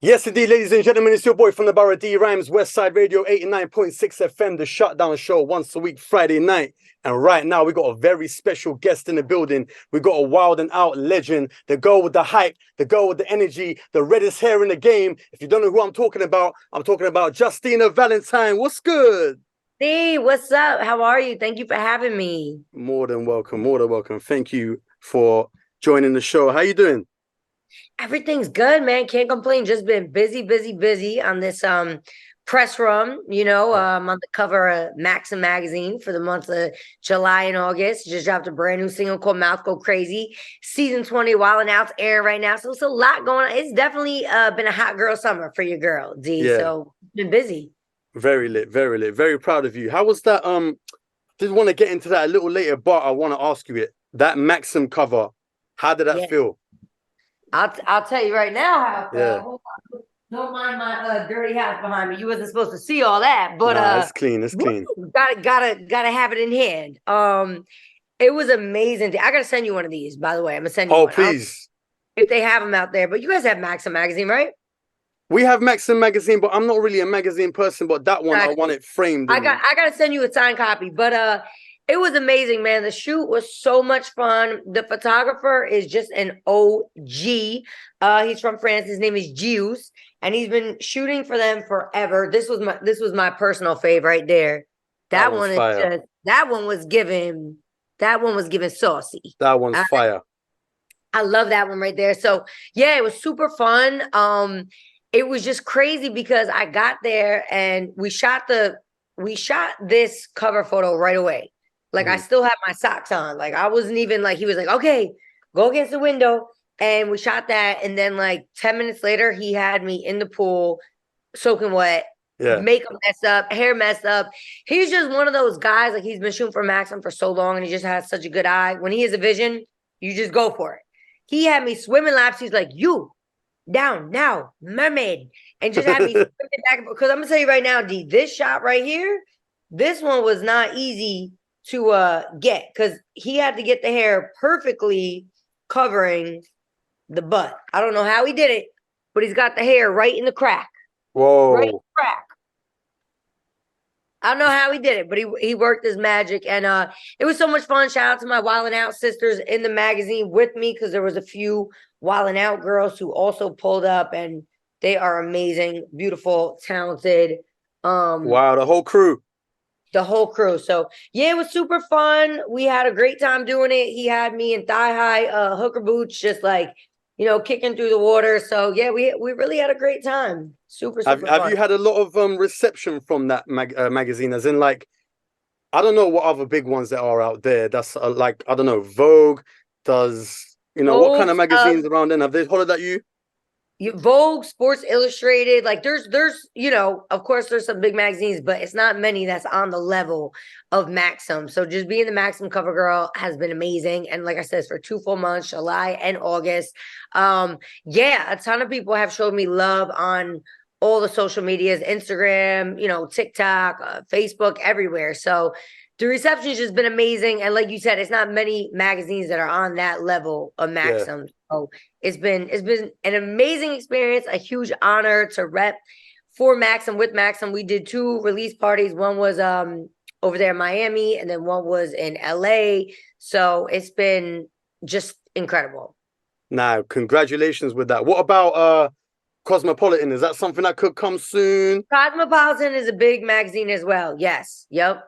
Yes, indeed, ladies and gentlemen, it's your boy from the borough, D-Rymez, Westside Radio, 89.6 FM, the Shutdown show, once a week, Friday night. And right now, we got a very special guest in the building. We got a wild and out legend, the girl with the hype, the girl with the energy, the reddest hair in the game. If you don't know who I'm talking about Justina Valentine. What's good? Hey, what's up? How are you? Thank you for having me. More than welcome, more than welcome. Thank you for joining the show. How you doing? Everything's good, man. Can't complain. Just been busy on this press run. I'm on the cover of Maxim magazine for the months of July and August. Just dropped a brand new single called Mouth Go Crazy. Season 20 Wild and Out's airing right now. So it's a lot going on. It's definitely been a hot girl summer for your girl, D. Yeah. So been busy. Very lit, very lit. Very proud of you. How was that? Did want to get into that a little later, but I want to ask you that Maxim cover. How did that feel? I'll tell you right now how. Hold on. Don't mind my dirty house behind me. You wasn't supposed to see all that, but nah, it's clean. It's clean. Gotta have it in hand. It was amazing. I gotta send you one of these, by the way. I'm gonna send you. Oh, please. If they have them out there, but you guys have Maxim magazine, right? We have Maxim magazine, but I'm not really a magazine person. But that one, I want it framed. I gotta send you a signed copy, but it was amazing, man. The shoot was so much fun. The photographer is just an OG. He's from France. His name is Juice, and he's been shooting for them forever. This was my personal fave right there. That one is fire. That one was given saucy. That one's fire. I love that one right there. So yeah, it was super fun. It was just crazy because I got there and we shot this cover photo right away. Like, I still have my socks on. Like, I wasn't even like, he was like, okay, go against the window. And we shot that. And then like 10 minutes later, he had me in the pool, soaking wet, makeup messed up, hair messed up. He's just one of those guys, like he's been shooting for Maxim for so long and he just has such a good eye. When he has a vision, you just go for it. He had me swimming laps. He's like, you, down, now, mermaid. And just had me swimming back. Because I'm going to tell you right now, D, this shot right here, this one was not easy to get, because he had to get the hair perfectly covering the butt. I don't know how he did it, but he's got the hair right in the crack. Whoa. Right in the crack. I don't know how he did it, but he worked his magic, and it was so much fun. Shout out to my Wild and Out sisters in the magazine with me, because there was a few Wild and Out girls who also pulled up, and they are amazing, beautiful, talented. Wow, the whole crew. So yeah, it was super fun. We had a great time doing it. He had me in thigh-high hooker boots, just like, kicking through the water. So yeah, we really had a great time. Super Have fun. you had a lot of reception from that magazine? As in, like, I don't know what other big ones there are out there. That's like, I don't know, Vogue does, Vogue, what kind of magazines around then? Have they hollered at you? Vogue, Sports Illustrated, like there's of course there's some big magazines, but it's not many that's on the level of Maxim. So just being the Maxim cover girl has been amazing. And like I said, it's for 2 full months, July and August. A ton of people have showed me love on all the social medias, Instagram, TikTok, Facebook, everywhere. So the reception has just been amazing. And like you said, it's not many magazines that are on that level of Maxim. Yeah. So it's been an amazing experience, a huge honor to rep for Maxim with Maxim. We did 2 release parties. One was over there in Miami, and then one was in LA. So it's been just incredible. Now, congratulations with that. What about Cosmopolitan? Is that something that could come soon? Cosmopolitan is a big magazine as well. Yes. Yep.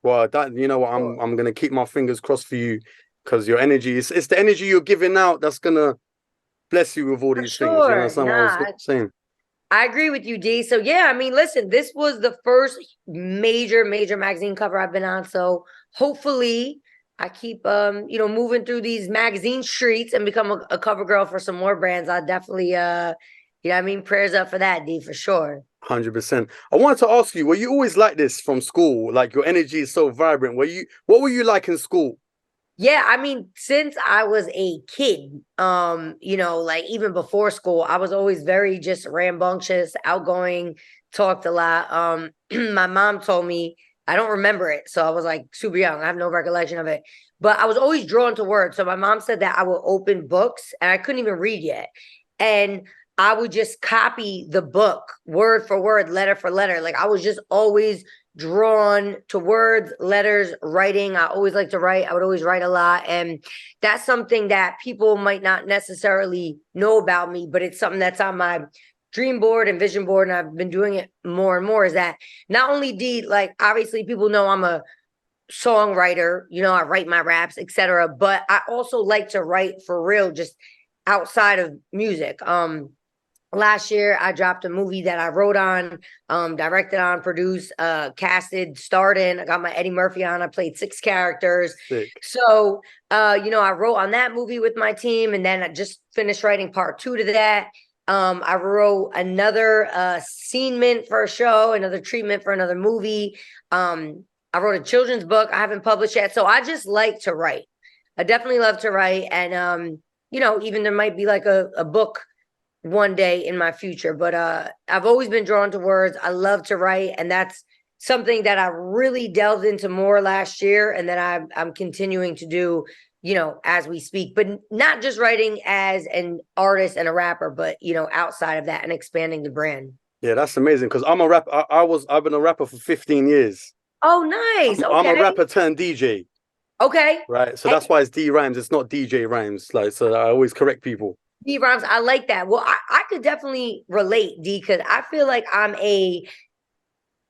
Well, that, you know what, I'm gonna keep my fingers crossed for you, because your energy it's the energy you're giving out that's gonna bless you with all these things. That's what I was saying. I agree with you, D. So yeah, I mean, listen, this was the first major magazine cover I've been on. So hopefully I keep moving through these magazine streets and become a cover girl for some more brands. I definitely prayers up for that, D, for sure. 100%. I wanted to ask you, were you always like this from school? Like, your energy is so vibrant. What were you like in school? Yeah, I mean, since I was a kid, like even before school, I was always very just rambunctious, outgoing, talked a lot. My mom told me I don't remember it. So I was like super young. I have no recollection of it. But I was always drawn to words. So my mom said that I would open books and I couldn't even read yet. And I would just copy the book word for word, letter for letter. Like I was just always drawn to words, letters, writing. I always like to write. I would always write a lot. And that's something that people might not necessarily know about me, but it's something that's on my dream board and vision board. And I've been doing it more and more, is that not only like obviously people know I'm a songwriter, you know, I write my raps, etc. But I also like to write for real, just outside of music. Last year I dropped a movie that I wrote on, directed on, produced, casted, starred in. I got my Eddie Murphy on. I played 6 characters. Sick. So, you know, I wrote on that movie with my team, and then I just finished writing part 2 to that. I wrote another scenement for a show, another treatment for another movie. I wrote a children's book I haven't published yet. So I just like to write. I definitely love to write. And, you know, even there might be like a book one day in my future. But I've always been drawn to words. I love to write. And that's something that I really delved into more last year. And that I'm continuing to do, you know, as we speak. But not just writing as an artist and a rapper, but, you know, outside of that and expanding the brand. Yeah, that's amazing. Because I'm a rapper. I've been a rapper for 15 years. Oh, nice. I'm a rapper turned DJ. Okay. Right. So that's why it's D-Rymez. It's not DJ Rhymes. Like, so I always correct people. D-Rymez, I like that. Well, I could definitely relate, D, because I feel like I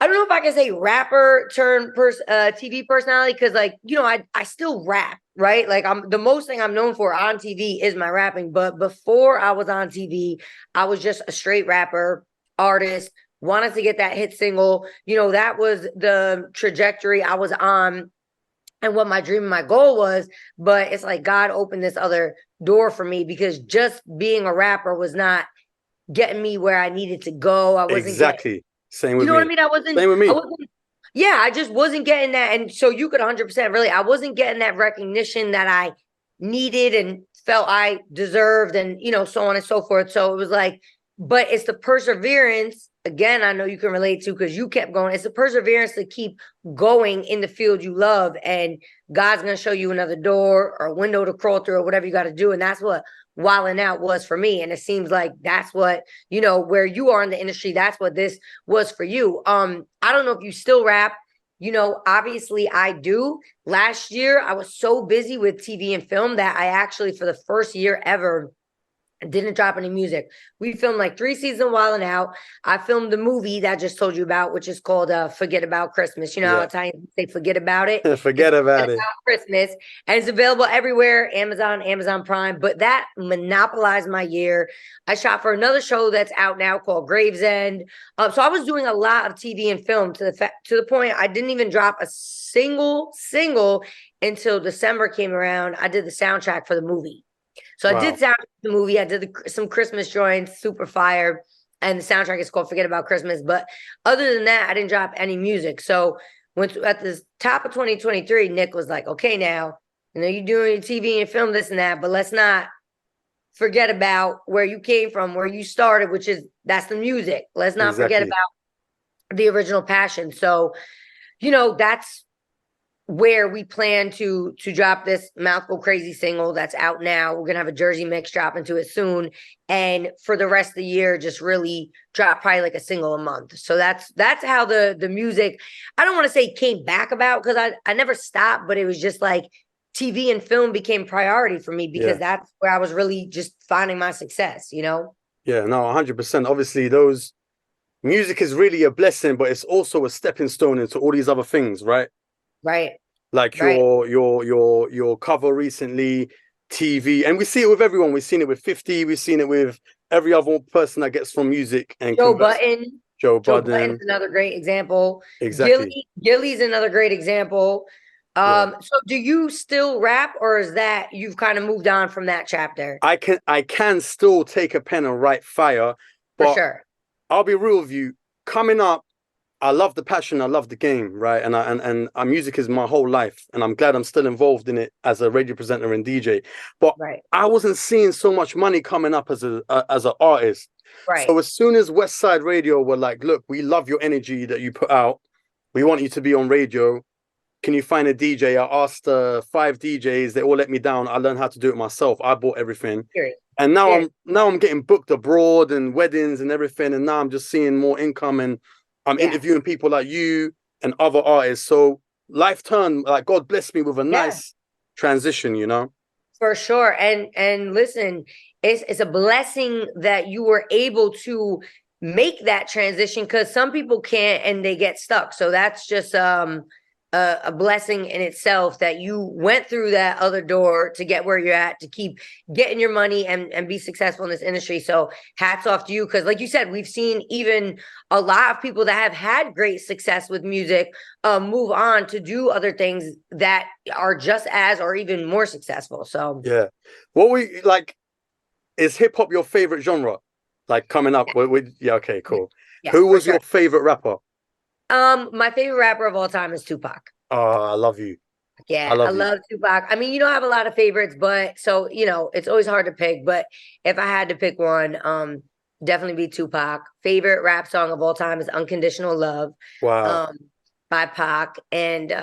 don't know if I can say rapper turned TV personality, because like, you know, I still rap, right? Like the most thing I'm known for on TV is my rapping. But before I was on TV, I was just a straight rapper, artist, wanted to get that hit single. You know, that was the trajectory I was on and what my dream and my goal was. But it's like God opened this other door for me, because just being a rapper was not getting me where I needed to go. I wasn't exactly. Same with you know me. what I mean? I wasn't. Same with me. Yeah, I just wasn't getting that. And so you could 100% really, I wasn't getting that recognition that I needed and felt I deserved, and, you know, so on and so forth. So it was like, but it's the perseverance. Again, I know you can relate to, because you kept going. It's the perseverance to keep going in the field you love. And God's going to show you another door or a window to crawl through or whatever you got to do. And that's what Wildin' Out was for me. And it seems like that's what, you know, where you are in the industry, that's what this was for you. I don't know if you still rap. You know, obviously I do. Last year, I was so busy with TV and film that I actually, for the first year ever, didn't drop any music. We filmed like 3 seasons of Wildin' Out. I filmed the movie that I just told you about, which is called Forget About Christmas. You know how Italians say forget about it? Forget about it. Christmas. And it's available everywhere, Amazon, Amazon Prime. But that monopolized my year. I shot for another show that's out now called Gravesend. So I was doing a lot of TV and film to the point I didn't even drop a single until December came around. I did the soundtrack for the movie. So I did soundtrack the movie. I did some Christmas joints, super fire. And the soundtrack is called Forget About Christmas. But other than that, I didn't drop any music. So when at the top of 2023, Nick was like, okay, now, you know, you're doing your TV and film this and that, but let's not forget about where you came from, where you started, that's the music. Let's not forget about the original passion. So, you know, that's where we plan to drop this Mouth Go Crazy single that's out now. We're gonna have a Jersey mix drop into it soon, and for the rest of the year, just really drop probably like a single a month. So that's how the music, I don't want to say came back about, because I never stopped, but it was just like TV and film became priority for me, because that's where I was really just finding my success, you know? Yeah, no, 100%. Obviously, those music is really a blessing, but it's also a stepping stone into all these other things, right? Right. Like your cover recently, TV, and we see it with everyone. We've seen it with 50. We've seen it with every other person that gets from music. And Joe Budden. Joe Budden's another great example. Exactly. Gilly's another great example. So do you still rap, or is that you've kind of moved on from that chapter? I can still take a pen and write fire. But for sure. I'll be real with you. Coming up, I love the passion. I love the game, right? And music is my whole life, and I'm glad I'm still involved in it as a radio presenter and DJ. But I wasn't seeing so much money coming up as an artist. Right. So as soon as Westside Radio were like, "Look, we love your energy that you put out. we want you to be on radio. Can you find a DJ? I asked 5 DJs. They all let me down. I learned how to do it myself. I bought everything. And now I'm getting booked abroad and weddings and everything. And now I'm just seeing more income, and I'm interviewing people like you and other artists. So life turned, like God blessed me with a nice transition, you know? For sure. And listen, it's a blessing that you were able to make that transition, because some people can't and they get stuck. So that's just a blessing in itself that you went through that other door to get where you're at, to keep getting your money and be successful in this industry. So hats off to you, because like you said, we've seen even a lot of people that have had great success with music move on to do other things that are just as or even more successful. So yeah, is hip hop your favorite genre? Like coming up with okay, cool. Yeah, who was your favorite rapper? My favorite rapper of all time is Tupac. Oh, I love you. Yeah, I love Tupac. I mean, I have a lot of favorites, but so, it's always hard to pick. But if I had to pick one, definitely be Tupac. Favorite rap song of all time is Unconditional Love. Wow. By Pac. And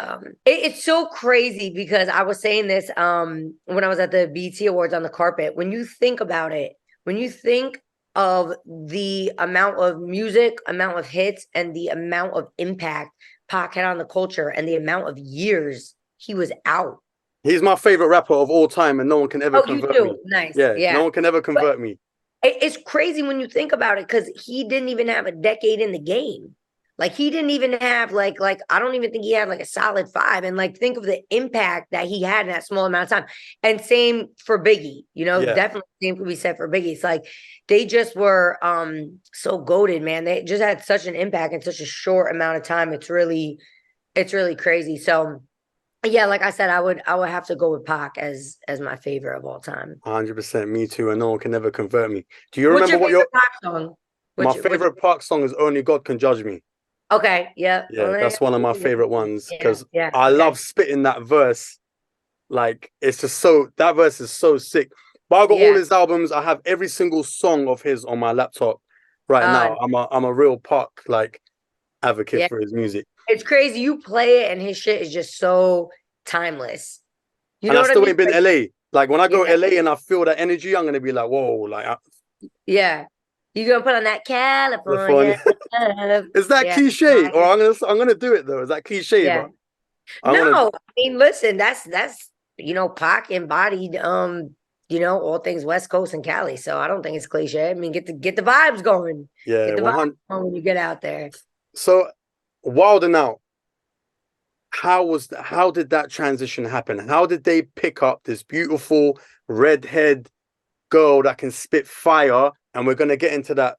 it's so crazy, because I was saying this when I was at the BET Awards on the carpet. When you think about it, when you think of the amount of music, amount of hits, and the amount of impact Pac had on the culture, and the amount of years he was out. He's my favorite rapper of all time, and no one can ever convert me. Nice. Yeah, no one can ever convert me. It's crazy when you think about it, because he didn't even have a decade in the game. Like, he didn't even have like I don't even think he had like a solid 5. And like, think of the impact that he had in that small amount of time. And same for Biggie, definitely same could be said for Biggie. It's like they just were so goated, man. They just had such an impact in such a short amount of time. It's really crazy. So yeah, like I said, I would have to go with Pac as my favorite of all time. 100%, me too, and no one can ever convert me. Do you remember what your Pac song? My favorite Pac song is Only God Can Judge Me. Okay, yeah. That's one of my favorite ones, because I love spitting that verse. Like, it's just that verse is so sick. But I got all his albums. I have every single song of his on my laptop right now. I'm a real Pac advocate for his music. It's crazy. You play it and his shit is just so timeless. And I still ain't been LA. Like, when I go LA and I feel that energy, I'm gonna be like, whoa, You're gonna put on that California. Is that cliche? Or I'm gonna do it though. Is that cliche? Yeah. I mean, listen, that's Pac embodied all things West Coast and Cali. So I don't think it's cliche. I mean, get the vibes going. Yeah, get the vibes going when you get out there. So Wild and Out, how did that transition happen? How did they pick up this beautiful redhead girl that can spit fire? And we're gonna get into that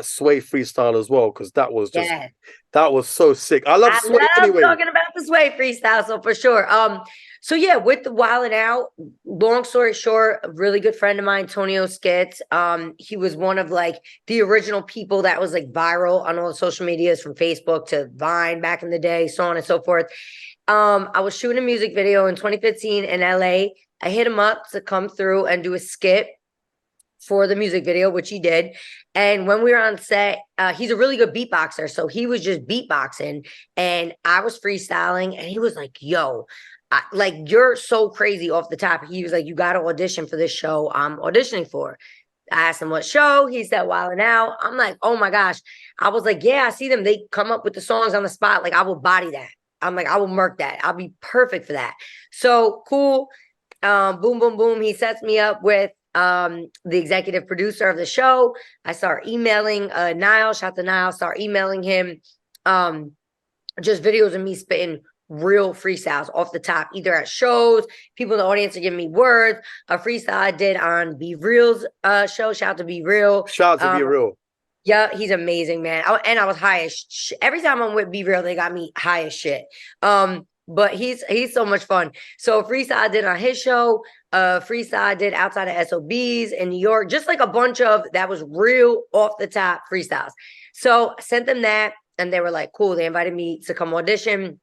Sway freestyle as well, because that was just that was so sick. I love Sway anyway. Talking about the Sway freestyle, so for sure. So yeah, with the Wild and Out, long story short, a really good friend of mine, Tonio Skits. He was one of the original people that was viral on all the social medias, from Facebook to Vine back in the day, so on and so forth. I was shooting a music video in 2015 in LA. I hit him up to come through and do a skit for the music video, which he did. And when we were on set, he's a really good beatboxer. So he was just beatboxing and I was freestyling, and he was like, yo, you're so crazy off the top. He was like, you got to audition for this show I'm auditioning for. I asked him what show. He said Wild and Out. I'm like, oh my gosh. I was like, yeah, I see them. They come up with the songs on the spot. Like, I will body that. I'm like, I will murk that. I'll be perfect for that. So cool. Boom, boom, boom. He sets me up with the executive producer of the show. I start emailing Niall, shout to Niall, start emailing him just videos of me spitting real freestyles off the top, either at shows, people in the audience are giving me words. A freestyle I did on Be Real's show. Shout out to Be Real. Shout out to Be Real. Yeah, he's amazing, man. And I was high as shit. Every time I'm with Be Real, they got me high as shit. But he's so much fun. So freestyle I did on his show, freestyle I did outside of SOBs in New York, just a bunch of that was real off the top freestyles. So I sent them that, and they were like, cool. They invited me to come audition.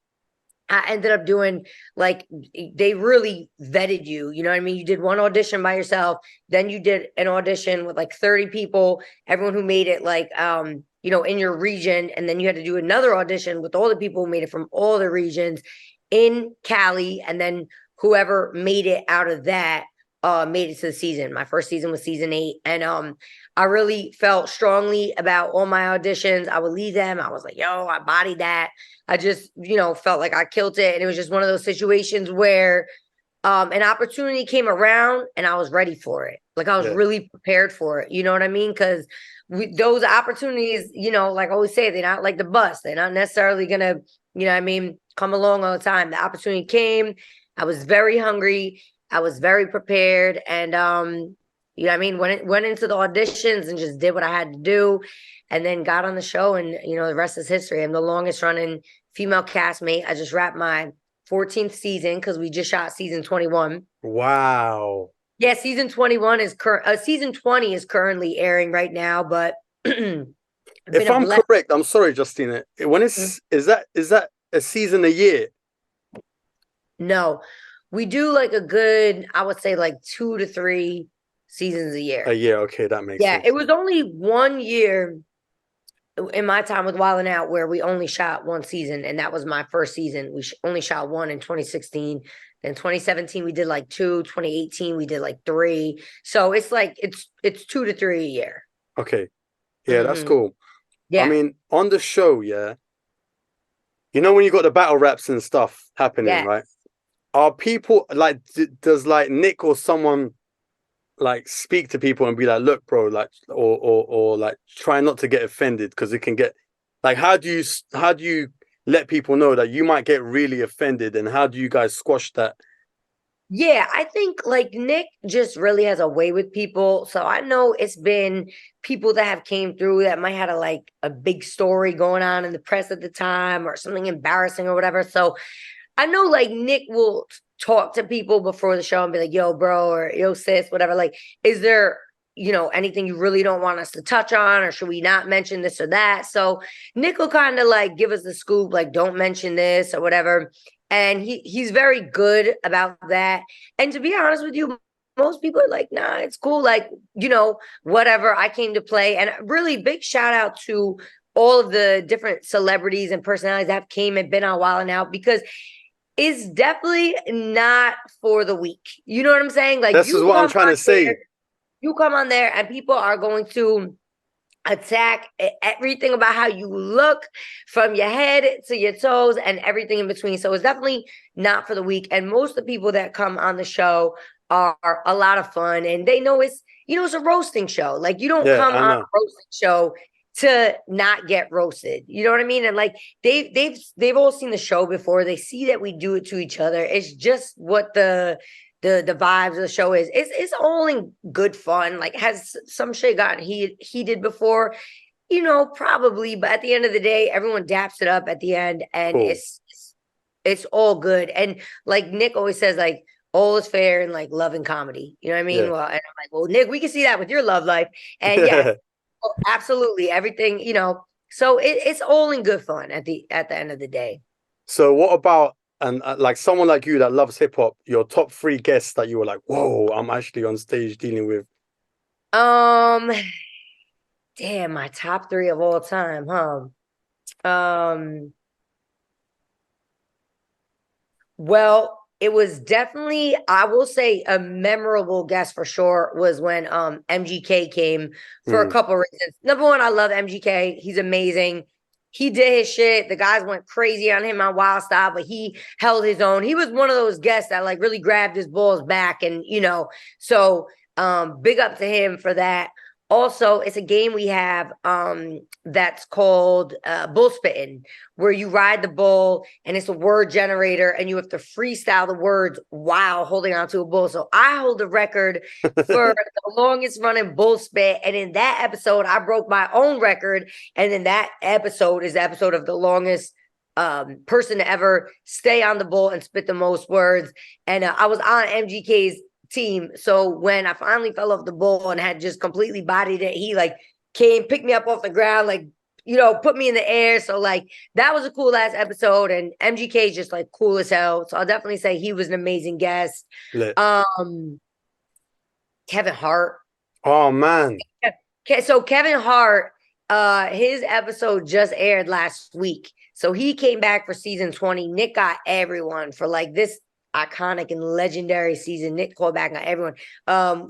I ended up doing, like, they really vetted you. You know what I mean? You did one audition by yourself, then you did an audition with like 30 people, everyone who made it, like, in your region, and then you had to do another audition with all the people who made it from all the regions in Cali, and then whoever made it out of that made it to the season. My first season was season 8, and I really felt strongly about all my auditions. I would leave them. I was like, yo, I bodied that. I just, felt like I killed it. And it was just one of those situations where an opportunity came around and I was ready for it. Like, I was really prepared for it. You know what I mean? Because those opportunities, like I always say, they're not like the bus. They're not necessarily going to, come along all the time. The opportunity came. I was very hungry. I was very prepared. And, went into the auditions and just did what I had to do, and then got on the show, and, the rest is history. I'm the longest running female castmate. I just wrapped my 14th season because we just shot season 21. Wow. Yeah, season 21 is season 20 is currently airing right now, but if I'm correct, I'm sorry, Justina. When is that a season a year? No. We do like a good, I would say, like 2 to 3 seasons a year. A year, okay, that makes sense. Yeah, it was only 1 year in my time with Wild 'N Out where we only shot 1 season, and that was my first season. We only shot 1 in 2016. Then 2017 we did like 2. 2018 we did like 3. So it's like it's 2 to 3 a year. Okay, yeah, that's cool. Yeah, I mean, on the show, yeah, when you got the battle raps and stuff happening, right? Are people like, does like Nick or someone like speak to people and be like, look, bro, like, or like try not to get offended, because it can get like, how do you let people know that you might get really offended, and how do you guys squash that? Yeah, I think like Nick just really has a way with people. So I know it's been people that have came through that might have a big story going on in the press at the time, or something embarrassing or whatever. So I know like Nick will talk to people before the show and be like, yo, bro, or yo, sis, whatever. Like, is there, anything you really don't want us to touch on, or should we not mention this or that? So Nick will kind of like give us the scoop, like, don't mention this or whatever. And he's very good about that. And to be honest with you, most people are like, nah, it's cool. Like, whatever, I came to play. And really big shout out to all of the different celebrities and personalities that came and been on Wild 'N Out, because it's definitely not for the weak. You know what I'm saying? Like, this is what I'm trying to say. You come on there and people are going to attack everything about how you look, from your head to your toes and everything in between. So it's definitely not for the weak. And most of the people that come on the show are a lot of fun, and they know it's a roasting show. Like, you don't come on a roasting show to not get roasted. You know what I mean? And like they've all seen the show before. They see that we do it to each other. It's just what the vibes of the show is. It's all in good fun. Like, has some shit gotten heated before? Probably, but at the end of the day, everyone daps it up at the end, and cool. It's all good. And like Nick always says, like, all is fair in like love and comedy. You know what I mean? Yeah. Well, and I'm like, well, Nick, we can see that with your love life. And yeah, absolutely everything, so it's all in good fun at the end of the day. So what about, and like someone like you that loves hip-hop, your top 3 guests that you were like, whoa, I'm actually on stage dealing with? Damn, my top 3 of all time, huh? Well, it was definitely, I will say, a memorable guest for sure was when MGK came, for a couple of reasons. Number one, I love MGK. He's amazing. He did his shit. The guys went crazy on him on Wild Style, but he held his own. He was one of those guests that like really grabbed his balls back, and so big up to him for that. Also, it's a game we have that's called bull spitting, where you ride the bull and it's a word generator and you have to freestyle the words while holding onto a bull. So I hold the record for the longest running bull spit. And in that episode, I broke my own record. And then that episode is the episode of the longest person to ever stay on the bull and spit the most words. And I was on MGK's team. So when I finally fell off the bull and had just completely bodied it, he like came, picked me up off the ground, like, put me in the air. So like that was a cool ass episode, and MGK is just like cool as hell. So I'll definitely say he was an amazing guest. Lit. Kevin Hart. Oh man. So Kevin Hart, his episode just aired last week. So he came back for season 20. Nick got everyone for like this iconic and legendary season. Nick called back on everyone.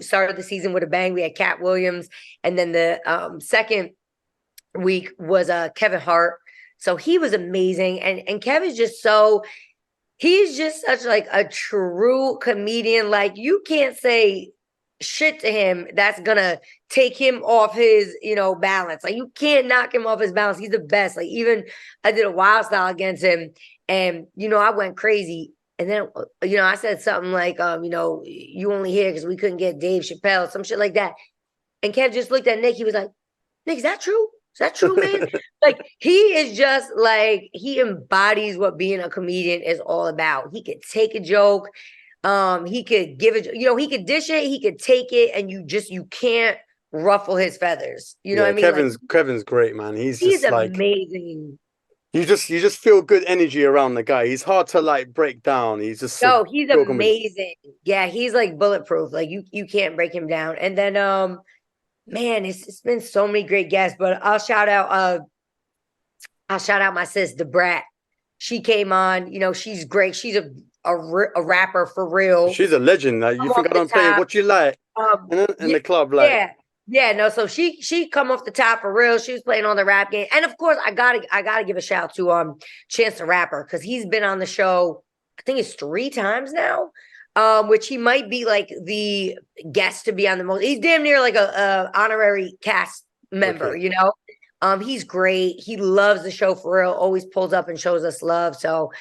Started the season with a bang. We had Cat Williams, and then the second week was Kevin Hart. So he was amazing, and Kevin's just he's just such like a true comedian. Like you can't say shit to him that's gonna take him off his balance. Like you can't knock him off his balance. He's the best. Like even I did a wild style against him, and I went crazy. And then I said something like you only here because we couldn't get Dave Chappelle, some shit like that. And Kev just looked at Nick. He was like, Nick, is that true? Is that true, man? Like he is just like, he embodies what being a comedian is all about. He could take a joke. He could give it, he could dish it, he could take it, and you can't ruffle his feathers. You know what I mean? Kevin's great, man. He's just amazing. You just feel good energy around the guy. He's hard to like break down. He's just he's amazing. Yeah, he's like bulletproof. Like you can't break him down. And then man, it's been so many great guests, but I'll shout out my sis, the Brat. She came on, she's great. She's a rapper for real. She's a legend. Like, you think I don't play What You Like in the club? Like, yeah, no. So she come off the top for real. She was playing on the rap game, and of course, I gotta give a shout to Chance the Rapper, because he's been on the show. I think it's 3 times now, which he might be like the guest to be on the most. He's damn near like a honorary cast member, okay. He's great. He loves the show for real. Always pulls up and shows us love. So,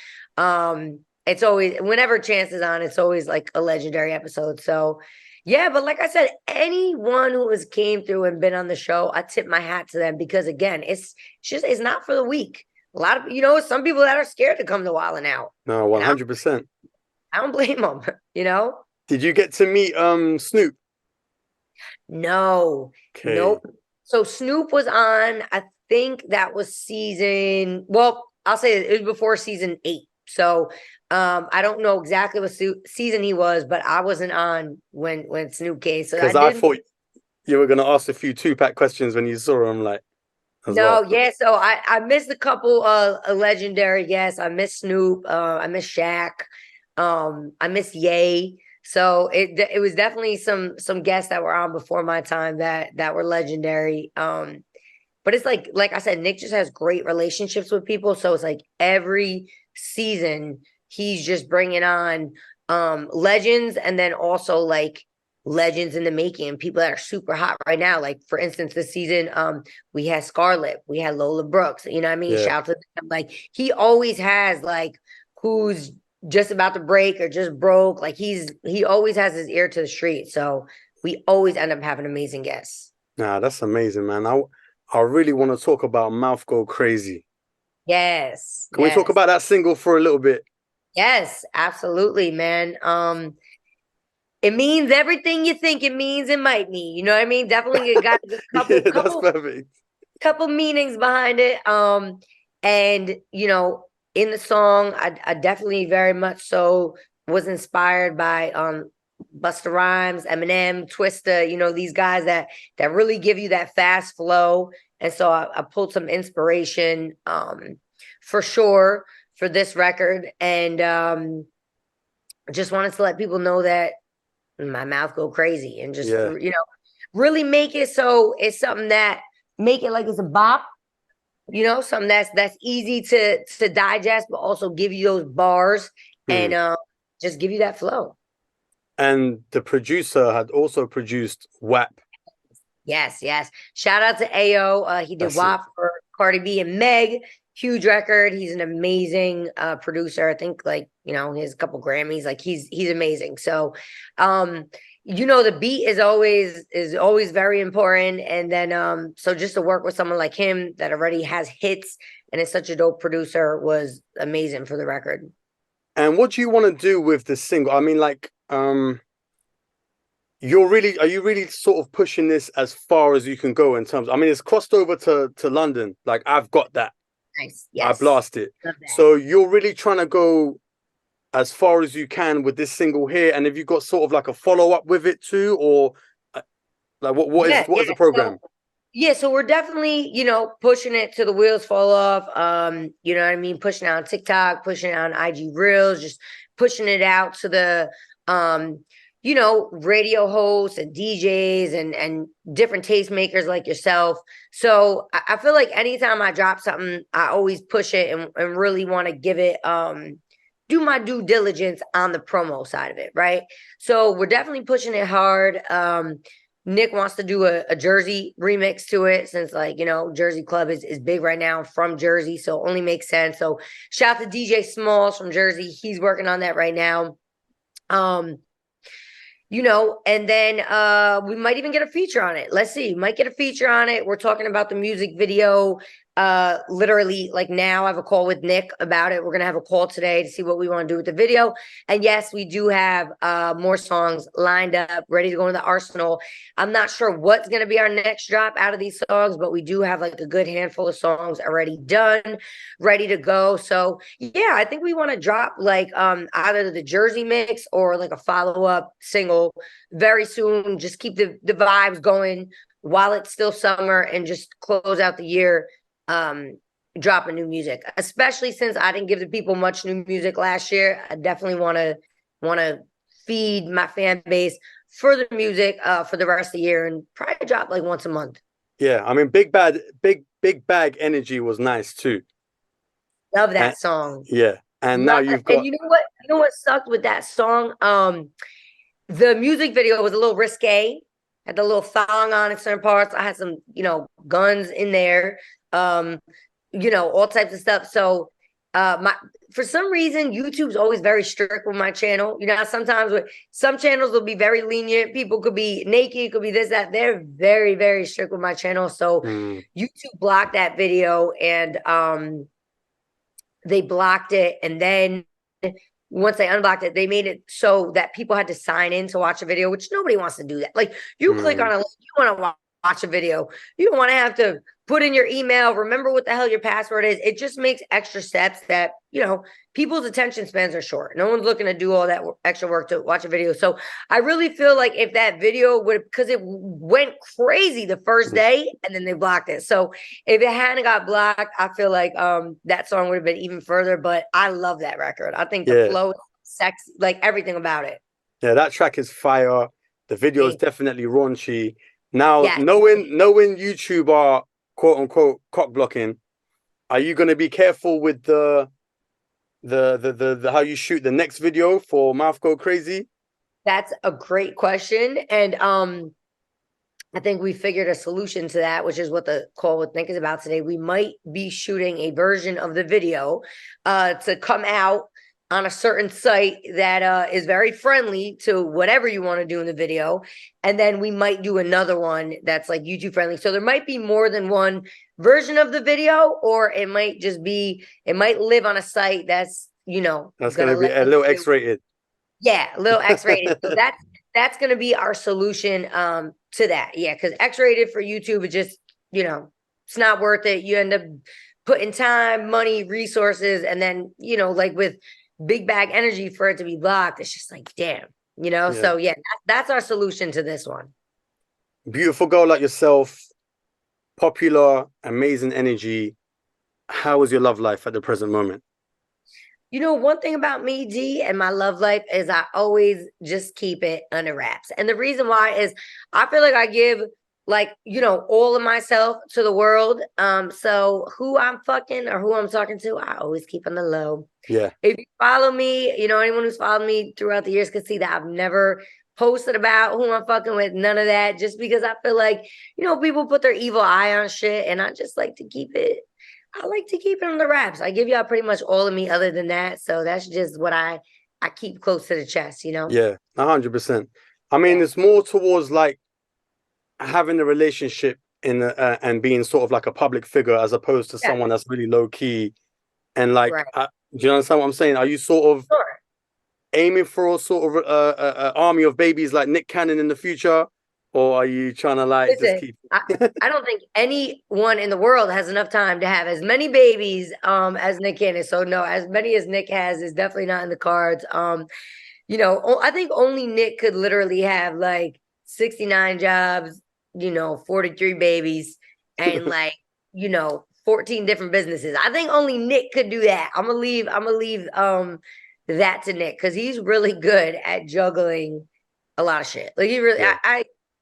it's always, whenever Chance is on, it's always like a legendary episode. So, yeah, but like I said, anyone who has came through and been on the show, I tip my hat to them, because again, it's not for the weak. A lot of, some people that are scared to come to Wild 'N Out. No, 100%. I don't blame them, Did you get to meet Snoop? No. Okay. Nope. So Snoop was on, I think that was I'll say it was before season 8. So I don't know exactly what season he was, but I wasn't on when Snoop came. So because I thought you were going to ask a few Tupac questions when you saw him, like. Yeah. So I missed a couple legendary guests. I missed Snoop. I missed Shaq. I missed Ye. So it was definitely some guests that were on before my time that were legendary. But it's like I said, Nick just has great relationships with people. So it's like every season he's just bringing on legends, and then also like legends in the making, and people that are super hot right now. Like for instance, this season we had Scarlett, we had Lola Brooks. You know what I mean? Yeah. Shout out to them. Like he always has like who's just about to break or just broke. Like he always has his ear to the street. So we always end up having amazing guests. Nah, that's amazing, man. I really want to talk about Mouth Go Crazy. Yes. Can we talk about that single for a little bit? Yes, absolutely, man. It means everything you think it means it might mean. You know what I mean? Definitely it got a couple meanings behind it. And in the song, I definitely very much so was inspired by Busta Rhymes, Eminem, Twista, these guys that really give you that fast flow. And so I pulled some inspiration for sure for this record. And just wanted to let people know that my mouth go crazy, and just, really make it so it's something that make it like it's a bop, something that's easy to digest, but also give you those bars and just give you that flow. And the producer had also produced WAP. Yes. Shout out to Ayo. He did WAP for Cardi B and Meg. Huge record. He's an amazing producer. I think he has a couple Grammys. Like he's amazing. So the beat is always very important. And then so just to work with someone like him that already has hits and is such a dope producer was amazing for the record. And what do you want to do with this single? I mean, like are you really sort of pushing this as far as you can go in terms? I mean, it's crossed over to London. Like I've got that. Nice. I Yes. blast it. Love that. So you're really trying to go as far as you can with this single here, and have you got sort of like a follow up with it too, or like what is the program? So we're definitely, pushing it to the wheels fall off. You know what I mean? Pushing it on TikTok, pushing it on IG Reels, just pushing it out to the radio hosts and DJs and different tastemakers like yourself. So I feel like anytime I drop something, I always push it and really want to give it do my due diligence on the promo side of it, right? So we're definitely pushing it hard. Nick wants to do a Jersey remix to it since, like, Jersey Club is big right now. I'm from Jersey, so it only makes sense. So shout out to DJ Smalls from Jersey. He's working on that right now. And then we might even get a feature on it. Let's see. Might get a feature on it. We're talking about the music video. Literally, like now I have a call with Nick about it. We're gonna have a call today to see what we want to do with the video. And yes, we do have more songs lined up, ready to go in the arsenal. I'm not sure what's gonna be our next drop out of these songs, but we do have like a good handful of songs already done, ready to go. So yeah, I think we want to drop like either the Jersey mix or like a follow-up single very soon. Just keep the vibes going while it's still summer and just close out the year dropping new music, especially since I didn't give the people much new music last year. I definitely want to feed my fan base for the music for the rest of the year and probably drop like once a month. Yeah, I mean, Big Bag Energy was nice too. Love that song. Yeah, and now you've got. And you know what sucked with that song? The music video was a little risque. Had the little thong on in certain parts. I had some, guns in there. All types of stuff. So for some reason, YouTube's always very strict with my channel. Sometimes with some channels will be very lenient. People could be naked, could be this, that. They're very, very strict with my channel. So YouTube blocked that video and they blocked it. And then once they unblocked it, they made it so that people had to sign in to watch a video, which nobody wants to do that. Like you click on a link, you want to watch a video. You don't want to have to put in your email, remember what the hell your password is. It just makes extra steps that, people's attention spans are short. No one's looking to do all that extra work to watch a video. So I really feel like if that video would, because it went crazy the first day and then they blocked it. So if it hadn't got blocked, I feel like that song would have been even further. But I love that record. I think the flow is sexy, like everything about it. Yeah, that track is fire. The video is definitely raunchy. Now, knowing YouTube are quote unquote cock blocking, are you going to be careful with the how you shoot the next video for Mouth Go Crazy? That's a great question, and I think we figured a solution to that, which is what the call with Nick is about today. We might be shooting a version of the video to come out on a certain site that is very friendly to whatever you want to do in the video. And then we might do another one that's like YouTube friendly. So there might be more than one version of the video, or it might live on a site that's, that's going to be a little X-rated. Yeah, a little X-rated. So that's going to be our solution to that. Yeah, because X-rated for YouTube is just, it's not worth it. You end up putting time, money, resources, and then, like with Big Bag Energy, for it to be blocked, it's just like, damn, So yeah, that's our solution to this one. Beautiful girl like yourself, popular, amazing energy. How is your love life at the present moment? One thing about me, D, and my love life is I always just keep it under wraps. And the reason why is I feel like I give all of myself to the world. So who I'm fucking or who I'm talking to, I always keep on the low. Yeah. If you follow me, anyone who's followed me throughout the years can see that I've never posted about who I'm fucking with, none of that, just because I feel like, people put their evil eye on shit, and I just like to keep it. I like to keep it on the wraps. I give y'all pretty much all of me other than that. So that's just what I keep close to the chest, Yeah, 100%. I mean, it's more towards like having a relationship and being sort of like a public figure as opposed to someone that's really low key and like, do you understand what I'm saying? Are you sort of aiming for a sort of a army of babies like Nick Cannon in the future, or are you trying to like Listen, just keep? I don't think anyone in the world has enough time to have as many babies as Nick Cannon. So no, as many as Nick has is definitely not in the cards. You know, I think only Nick could literally have like 69 jobs, you know, 43 babies, and like, you know, 14 different businesses. I think only Nick could do that. I'm gonna leave that to Nick, because he's really good at juggling a lot of shit. Like he really, Yeah.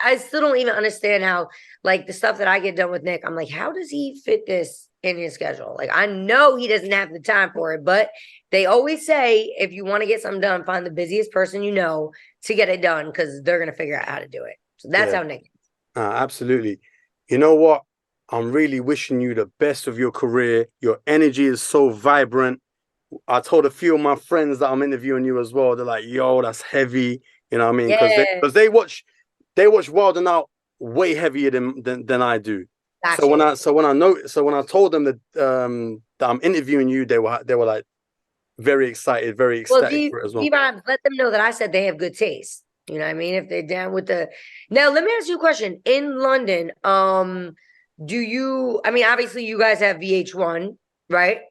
I still don't even understand how, like, the stuff that I get done with Nick, I'm like, how does he fit this in his schedule? Like, I know he doesn't have the time for it, but they always say, if you want to get something done, find the busiest person you know to get it done, because they're going to figure out how to do it. So that's how Nick is. Absolutely. You know what? I'm really wishing you the best of your career. Your energy is so vibrant. I told a few of my friends that I'm interviewing you as well. They're like, yo, that's heavy. You know what I mean? Because they watch Wild 'N Out way heavier than I do. Gotcha. So when I told them that that I'm interviewing you, they were like very excited, very ecstatic for it as well. D-Rymez, let them know that I said they have good taste. You know what I mean? If they're down with the. Now, let me ask you a question. In London, do you? I mean, obviously, you guys have VH1, right?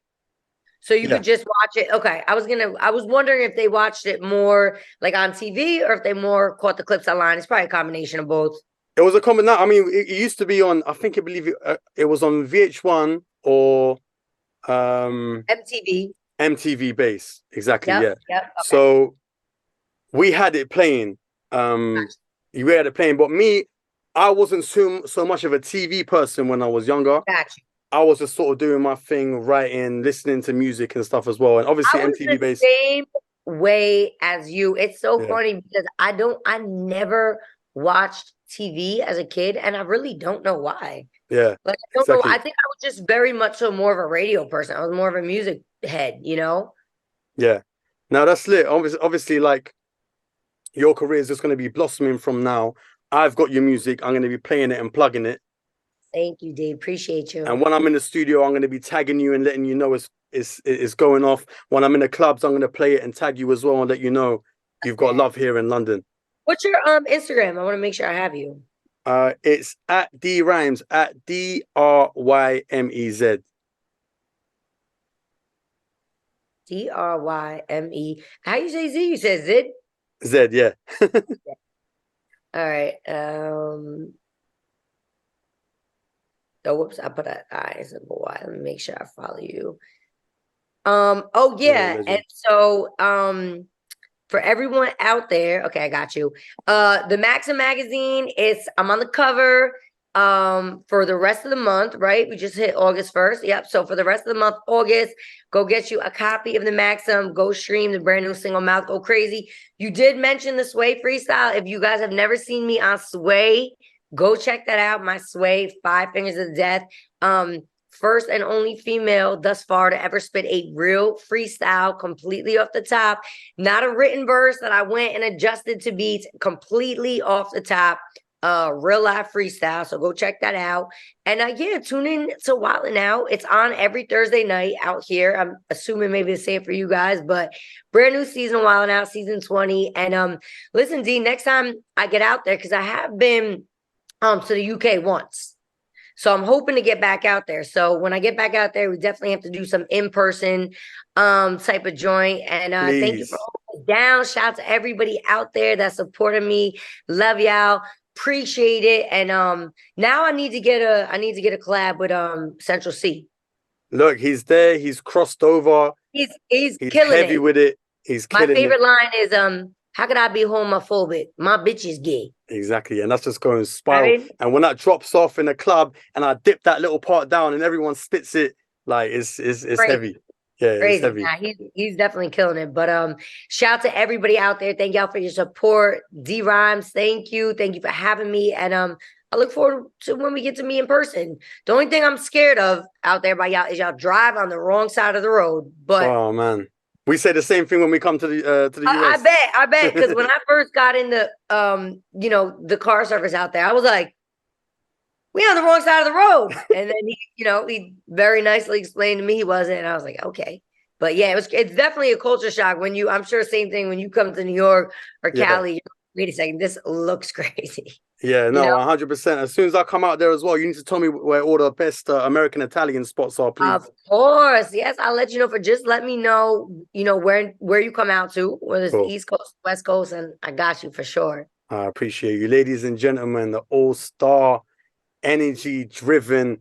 So you could just watch it. Okay, I was wondering if they watched it more like on TV, or if they more caught the clips online. It's probably a combination of both. It was a combination. I mean, it used to be on. I believe it was on VH1 or MTV base. Exactly. Yep, Yeah. okay. So we had it playing. We had it playing, but me, I wasn't so much of a TV person when I was younger. Gotcha. I was just sort of doing my thing, writing, listening to music and stuff as well. And obviously MTV based. Same way as you. It's so funny because I never watched TV as a kid, and I really don't know why. Yeah. Like, I don't know. I think I was just very much so more of a radio person. I was more of a music head, you know? Yeah. Now that's lit. Obviously, like, your career is just going to be blossoming from now. I've got your music. I'm going to be playing it and plugging it. Thank you, Dave. Appreciate you. And when I'm in the studio, I'm going to be tagging you and letting you know it's going off. When I'm in the clubs, I'm going to play it and tag you as well and let you know you've got love here in London. What's your Instagram? I want to make sure I have you. It's at D-Rymez, at DRYMEZ. DRYME. How you say Z? You said Zid? Z, yeah. All right. Oh, whoops! I put an I instead of a Y. Let me make sure I follow you. Oh yeah, and so for everyone out there, okay, I got you. The Maxim magazine I'm on the cover for the rest of the month, right? We just hit August 1st. Yep. So for the rest of the month, August, go get you a copy of the Maxim. Go stream the brand new single Mouth Go Crazy. You did mention the Sway freestyle. If you guys have never seen me on Sway, go check that out. My Sway, 5 Fingers of Death. First and only female thus far to ever spit a real freestyle completely off the top. Not a written verse that I went and adjusted to beats, completely off the top. Real live freestyle. So go check that out. And yeah, tune in to Wild 'N Out. It's on every Thursday night out here. I'm assuming maybe the same for you guys, but brand new season of Wild 'N Out, season 20. And listen, D, next time I get out there, because I have been to the UK once. So I'm hoping to get back out there. So when I get back out there, we definitely have to do some in-person type of joint. And thank you for holding it down. Shout out to everybody out there that supported me. Love y'all. Appreciate it. And now I need to get a collab with Central C. Look, he's there. He's crossed over. He's killing heavy it. with it. He's killing it. My favorite line is how could I be homophobic? My bitch is gay. Exactly. And that's just going spiral. And when that drops off in a club and I dip that little part down and everyone spits it, like it's heavy. Yeah, crazy. It's heavy. Nah, he's definitely killing it. But shout out to everybody out there. Thank y'all for your support. D-Rymez, thank you. Thank you for having me. And I look forward to when we get to meet in person. The only thing I'm scared of out there by y'all is y'all drive on the wrong side of the road. But oh man. We say the same thing when we come to the US. I bet. Because when I first got into the car service out there, I was like, we on the wrong side of the road. And then he very nicely explained to me he wasn't. And I was like, okay. But yeah, it's definitely a culture shock when I'm sure same thing when you come to New York or Cali. You're, wait a second, this looks crazy. Yeah, no, 100%. As soon as I come out there as well, you need to tell me where all the best American Italian spots are, please. Of course, yes, I'll let you know. Just let me know, where you come out to, whether it's the East Coast, West Coast, and I got you for sure. I appreciate you, ladies and gentlemen. The all-star, energy-driven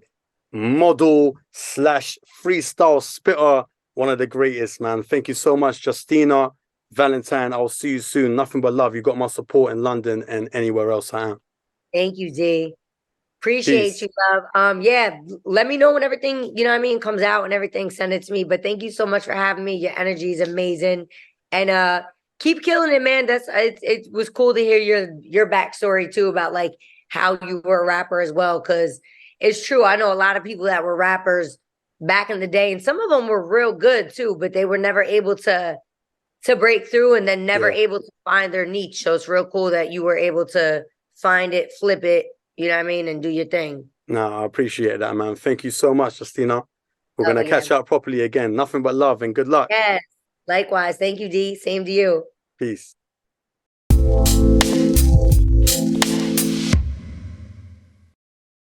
model / freestyle spitter, one of the greatest, man. Thank you so much, Justina Valentine. I'll see you soon. Nothing but love. You got my support in London and anywhere else I am. Thank you, D. Appreciate you, love. Yeah, let me know when everything, comes out and everything. Send it to me. But thank you so much for having me. Your energy is amazing, and keep killing it, man. It was cool to hear your backstory too about like how you were a rapper as well, because it's true. I know a lot of people that were rappers back in the day, and some of them were real good too, but they were never able to break through, and then never able to find their niche. So it's real cool that you were able to find it, flip it, and do your thing. No, I appreciate that, man. Thank you so much, Justina. We're going to catch up properly again. Nothing but love and good luck. Yes, likewise. Thank you, D. Same to you. Peace.